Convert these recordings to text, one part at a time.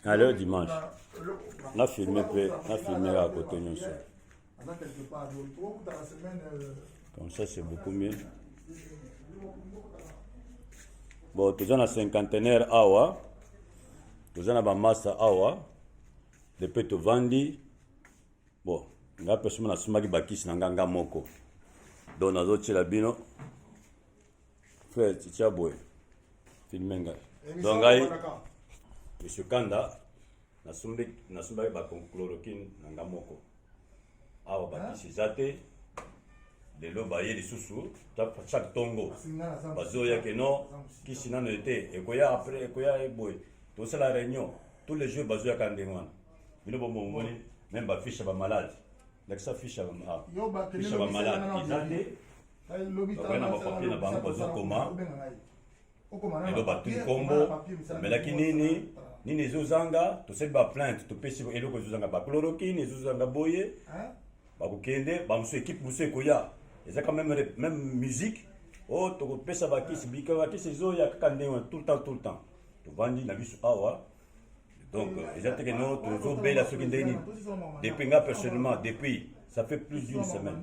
Allez, dimanche. On a filmé à côté de nous. Comme ça, c'est beaucoup mieux. Bon, tu as un cinquantenaire awa. Tu as un master awa. Depuis tu vendi. Bon, il y a personne qui a soumaki bakis nanganga moko. Donc, on a d'autres labino. Frère, tu as beau. Filmenga. Donc, Monsieur Kanda, nasumba ba chloroquine nanga moko. Awa bakisi zate. De l'eau baillée de sous-sous, chaque tongo. Bazoya que non, qui s'y n'en était. Et quoi après, et quoi est boy. Tout ça la réunion. Tous les jours, Bazoya Kandéwan. Il bon bon même ba fiche ba malade. L'exa fiche ba malade. Ils étaient. On a pas papier na banque Bazoya comment. Et donc ba tout combo. Mais là qui ni zozanga, tout ça ba plainte, tout pesi et le zozanga ba chloroquine, les zozanga boye. Ba kende, ba muso équipe muso koya. Ils ont quand même musique. Oh, tu peux ça baki, c'est bika baki, c'est zo ya kande tout le temps. Tu vends na bisu awa. Donc, ils ont que non, tu zo bela ce qui ndeni. Depuis nga personnellement, depuis ça fait plus d'une semaine.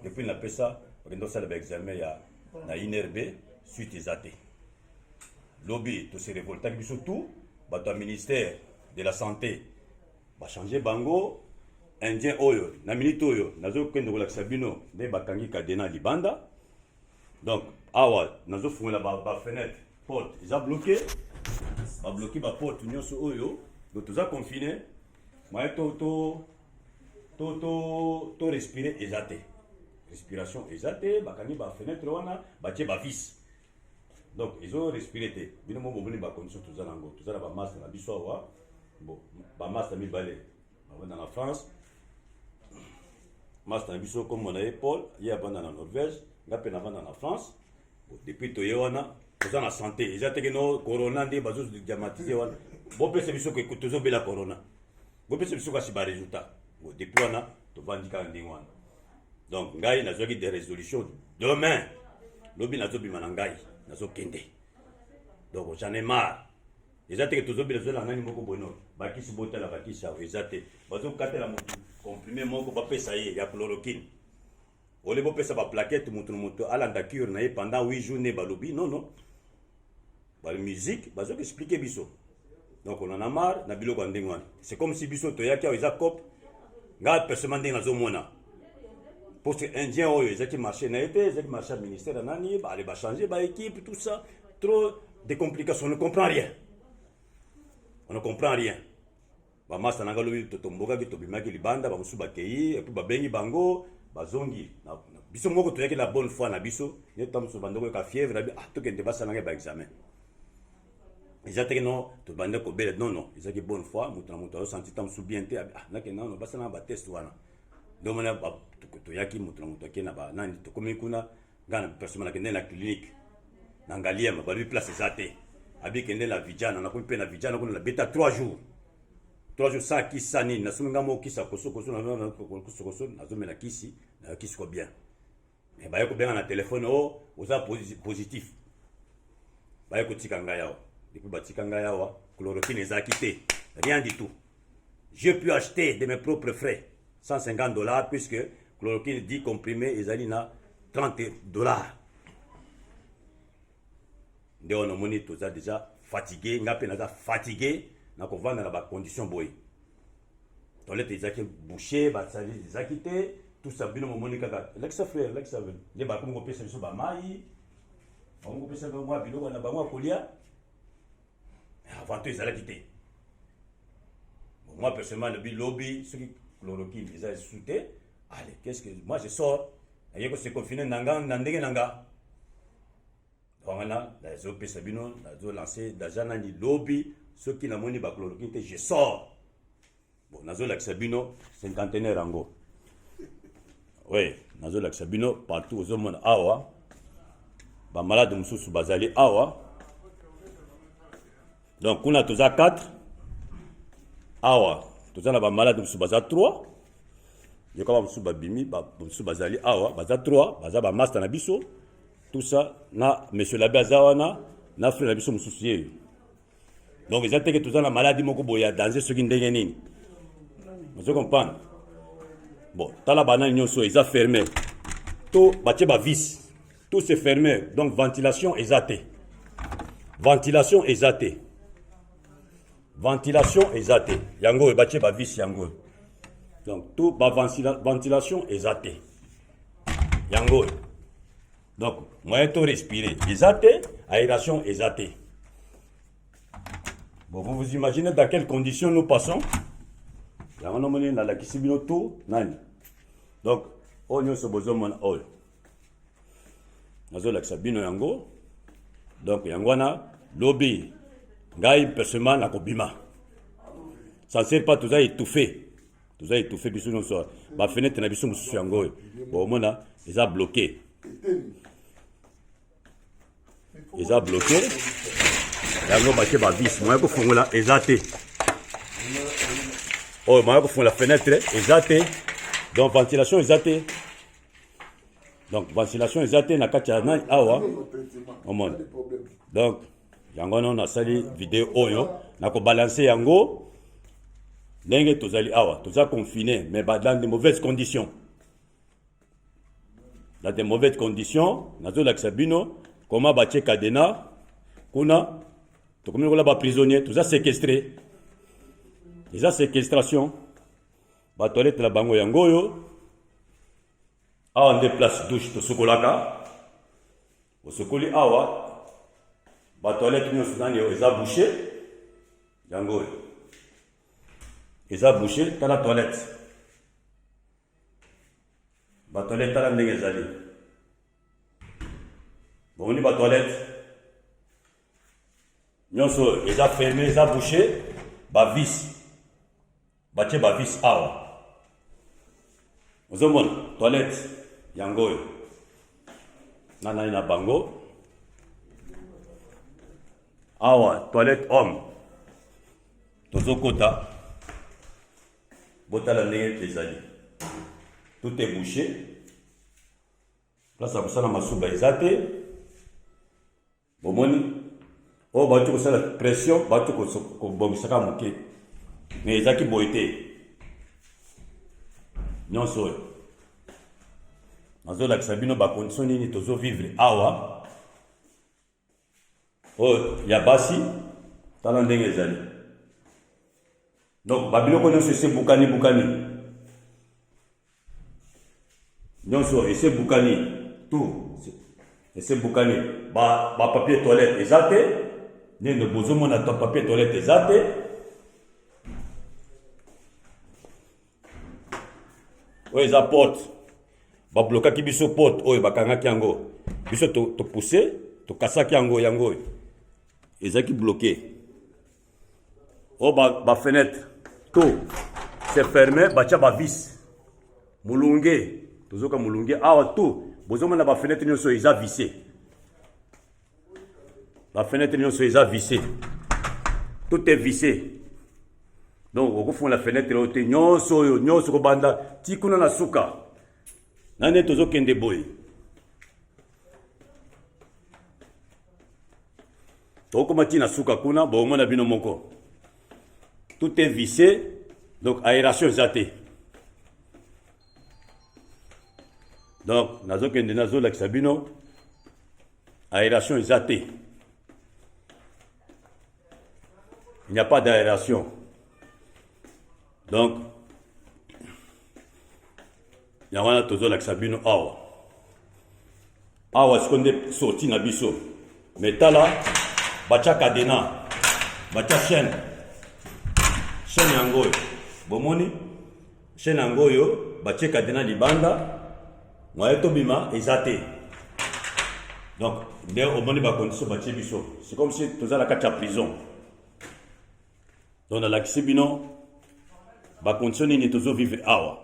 Depuis la pesa, on doit faire l'examen ya na INRB suite izate. Lobby, tu se révolta bisu tout, ba ton ministère de la santé va changer bango. Indien oyo, na minute oyo, nazo kende ko lakisa bino nde bakangi kadena libanda. Donc awa nazo fungola ba fenêtre, porte, ils a bloqué. Ba bloqué ba porte nyonso oyo, donc tous a confiné. Moi to respirer exaté. Respiration exaté, bakangi ba fenêtre wana, ba tie ba vis. Donc ils ont respiré té. Bino mo boni ba condition tous a nango, tous a ba masque na biso awa. Bon, ba masque mi balé. Dans la France, Master Biso comme mon épaule, il y a pendant la Norvège, il y a pendant la France. Depuis que tu es en santé, ils ont dit que le corona est dramatisé. Bon, c'est Biso que tu as la corona. Bon, c'est Biso qui a des résultats. Depuis tu vas dire qu'il y a donc, il y a des résolutions. Demain, l'objet n'a pas de manangai, n'a pas de donc, j'en ai marre. Ils ont dit que tu as besoin d'un animal comme bonheur. Baki si bote la baki sa ezate bazo katela mutu comprimé moko ba pesa ye ya chloroquine ole bo pesa ba plaquette mutu alanda cure na ye pendant 8 jours ne balobi non ba musique bazo expliquer biso donc on en a marre na biloko ndengwana c'est comme si biso to yaki eza cop nga personnellement ndenga zo mona pour que indien oyo ezaki marché na été ezaki marché ministère nani ba aller ba changer ba équipe tout ça trop de complications on ne comprend rien. On ne comprend rien. Ba masa nanga lobi totomboka ki tobimaki libanda ba musu bakei et puis ba bengi bango ba zongi na biso moko to yaki la bonne foi na biso ne tamso bandoko ka fièvre na to kende basa nanga ba examen. Ils non to bande ko bele non ils ont bonne foi mutu senti tamso bien te na ke non basa na ba test wana donc on a to yaki mutu ke na ba nani to komi kuna ngana personnellement ke na clinique na ngaliema ba lui place zate abi kende la vijana na kumpe na vijana kuna la beta 3 jours ça qui sani na suminga mo kisa koso na zomela kisi na kisi ko bien mais ba yako benga na téléphone oza positif ba yako tikanga yao depuis ba tikanga yao chloroquine ezaki te rien du tout je peux acheter de mes propres frais $150 puisque chloroquine 10 comprimés ezali na $30. Nde on moni toza déjà fatigué ngape naza fatigué na ko vanda na ba condition boy toilette ezaki bouché ba service ezaki te tout ça bino moni kaka l'exa frère l'exa ven les ba ko pesa biso ba mai on ko pesa ba mwa biloko na ba mwa kolia avant tout ezalaki te moi personnellement le lobby ce qui chloroquine ils a souté allez qu'est-ce que moi je sors et que c'est confiné nanga ndenge nanga. Voilà, les OP Sabino, les lancé d'agent ni lobby, ceux qui n'ont pas de chloroquine, je sors. Bon, nazo la Sabino, cinquantenaire rango. Oui, nazo la Sabino, partout aux hommes awa. Ba malade mususu bazali awa. Donc, on a tous à 4. Awa. Tous à la malade mususu bazali 3. Je crois mususu babimi, mususu bazali awa, bazali 3, bazali ba master na biso. Tout ça, na monsieur l'abbé Azawana, na frère la biso mususu. Donc ils ont que tout ça la maladie moko boya danger ce qui ndenge nini. Vous comprenez? Bon, t'as la banane nyonso ils ont fermé. Tout batie ba vis. Tout c'est fermé. Donc ventilation exatée. Ventilation exatée. Ventilation exatée. Yango batie ba vis yango. Donc tout ba ventilation exatée. Yango. Donc moyen de respirer exaté, aération exatée. Bon, vous vous imaginez dans quelles conditions nous passons? Donc, on a besoin de oil. Nous avons sabino yango. Donc, yangwana, lobby, gai, personnellement, la kobima. Ça ne sert pas tout ça étouffé. Tout ça étouffé, bisou non soit. Ma fenêtre n'a bisou moussou yango. Bon, mona, ils ont bloqué. Ils ont bloqué. Yango baké ba vis. Moi, je fais la exaté. Oh, moi, je fais la fenêtre exatée. Donc, ventilation exatée. Donc, ventilation exatée, na katia na awa. Donc, yango non a sali vidéo oyo. Na ko balancer yango. Ndenge tozali awa. Toza confiné, mais dans de mauvaises conditions. Dans de mauvaises conditions, nazo laksabino, comment batie cadena, kuna, to comme on l'a prisonnier, tout ça séquestré. Les séquestration, ba toilette la bango yangoyo, awa on déplace douche to sokolaka, au sokoli awa, ba toilette nous soudan yo eza bouché, yangoyo, eza bouché dans la toilette, ba toilette la ndenge ezali, bon on y ba toilette, nyonso eza fermé, eza bouché, ba vis. Batie ba vis awa. Vous avez toilette yangoyo. Nana ina bango. Awa toilette homme. Tozo kota. Bota la ndenge ezali. Tout est bouché. Place à kusala masuba ezate. Bomoni. Oh batu kusala pression, batu ko bomisaka muke. Mais ils ont qui boité. Non, c'est vrai. Dans la Sabino, ba condition ni tozo vivre awa. Oh, ya basi, talande ngezali. Donc, babilo kono se bukani. Non, c'est bukani. Tout. C'est bukani. Ba papier toilette exact. Né de bozo mon attend papier toilette exact. Oui, ça porte. Ba bloquer ki biso porte, oyo bakanga kiango. Biso to pousser, to kasa kiango yango. Ezaki bloqué. Oh ba fenêtre, tout c'est fermé, ba tia ba vis. Mulunge, tozoka mulunge, awa tout. Bozoma na ba fenêtre nyonso eza vissé. La fenêtre nyonso eza vissé. Tout est vissé. Donc, au fond la fenêtre là, nyonso ko banda tikuna na suka. Nane tozo kende boy. To ko mati na suka kuna, bo mona bino moko. Tout est vissé, donc aération zate. Donc, nazo kende nazo la sabino aération zate. Il n'y a pas d'aération. Donc, il y a un tozo la sabino awa. Awa ce qu'on est sorti na biso. Mais tala, bacha cadena, bacha chaîne. Chaîne yangoyo. Bomoni, chaîne yangoyo, bacha cadena libanda, moye to bima ezate. Donc, dès au moment ba condition bacha biso. C'est comme si toza la kacha prison. Donc, dans la sabino, ba condition ni tozo vivre awa.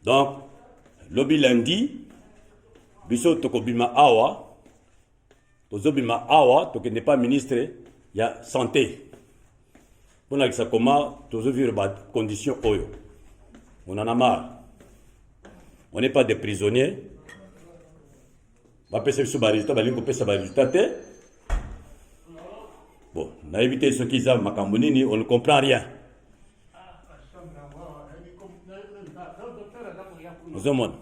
Donc, lobby lundi, biso tokobima awa, tozobima awa, tokende pas ministre, il y a santé. On a dit ça comment, tozo vivre ba condition oyo. On en a marre. On n'est pas des prisonniers. Ba pesa biso ba résultat, ba lingo pesa ba résultat. Bon, na évité ce qu'ils ont Makambonini, on ne comprend rien. Nous avons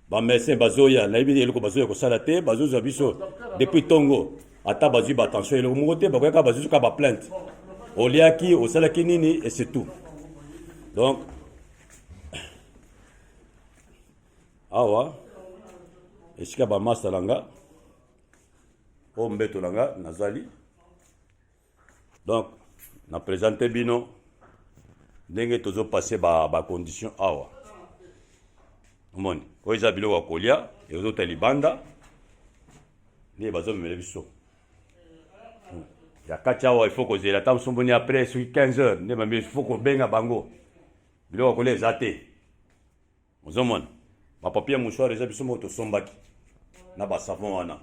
ba médecin bazoya na évité le bazoya ko salate bazoza biso depuis Tongo ata bazu ba attention le moté ba ka bazu ka ba plainte oliaki au salaki nini et c'est tout. Donc awa esika ba masalanga o mbeto langa nazali. Donc na présenter bino ndenge tozo passer ba condition awa moni ko eza bilo wa kolia et aux autres libanda ni bazo mele biso ya kacha wa il faut que zela tam somboni après sur 15 heures ne il faut ko benga bango bilo wa kolia ezate ozomona ba papier mouchoir eza biso moto sombaki na ba savon wana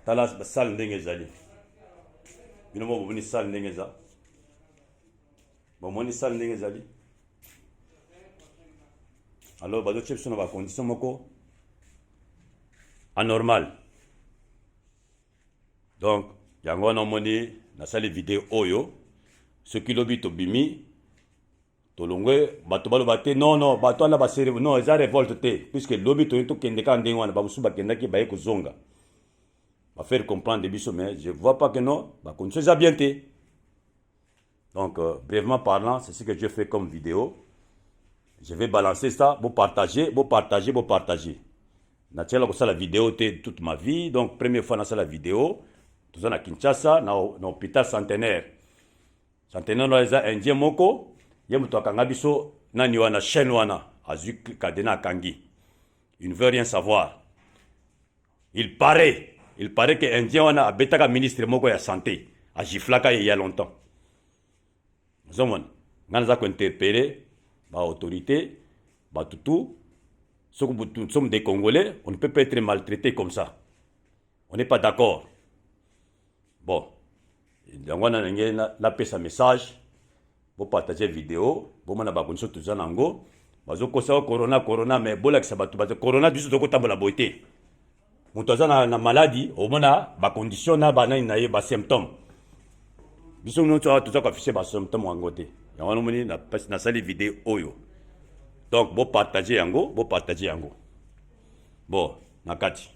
tala ba sal ndenge ezali bino mo boni sal ndenge za bon moni sal ndenge ezali. Alors bazo chef sur nos conditions moko anormal. Donc yango na moni na sali vidéo oyo ce qui lobi to bimi to longwe bato balo bate non bato na ba série non eza révolte te puisque lobi to kende ka ndenge wana ba musuba kenda ki ba ekozonga va faire comprendre de biso mais je vois pas que non ba condition za bien te. Donc brièvement parlant, c'est ce que je fais comme vidéo. Je vais balancer ça, vous partagez. Naturellement, comme ça la vidéo toute ma vie. Donc première fois dans la vidéo, tout ça à Kinshasa, dans l'hôpital centenaire. Centenaire là, les Indiens moko, y'a muto kangabiso na niwana chaîne wana, azu kadena kangi. Il ne veut rien savoir. Il paraît que Indien wana a betaka ministre moko ya santé, a giflaka il y a longtemps. Zomon, ngana ko interpeller ba autorité, ba toutou, nous sommes des Congolais, on ne peut pas être maltraité comme ça. On n'est pas d'accord. Bon, donc on a la paix sa message, vous partagez vidéo, vous m'en avez connu tout ça nango, bazo kosa corona mais bolak sabatu bazo corona du sotoko tambola boité. Mutoza na maladie, au mona ba condition na ba na ba symptômes. Biso nous tout ça ko afficher ba symptômes wangote. Yango no moni na sali vidéo oyo. Donc, vous partagez yango. Bon, nakati.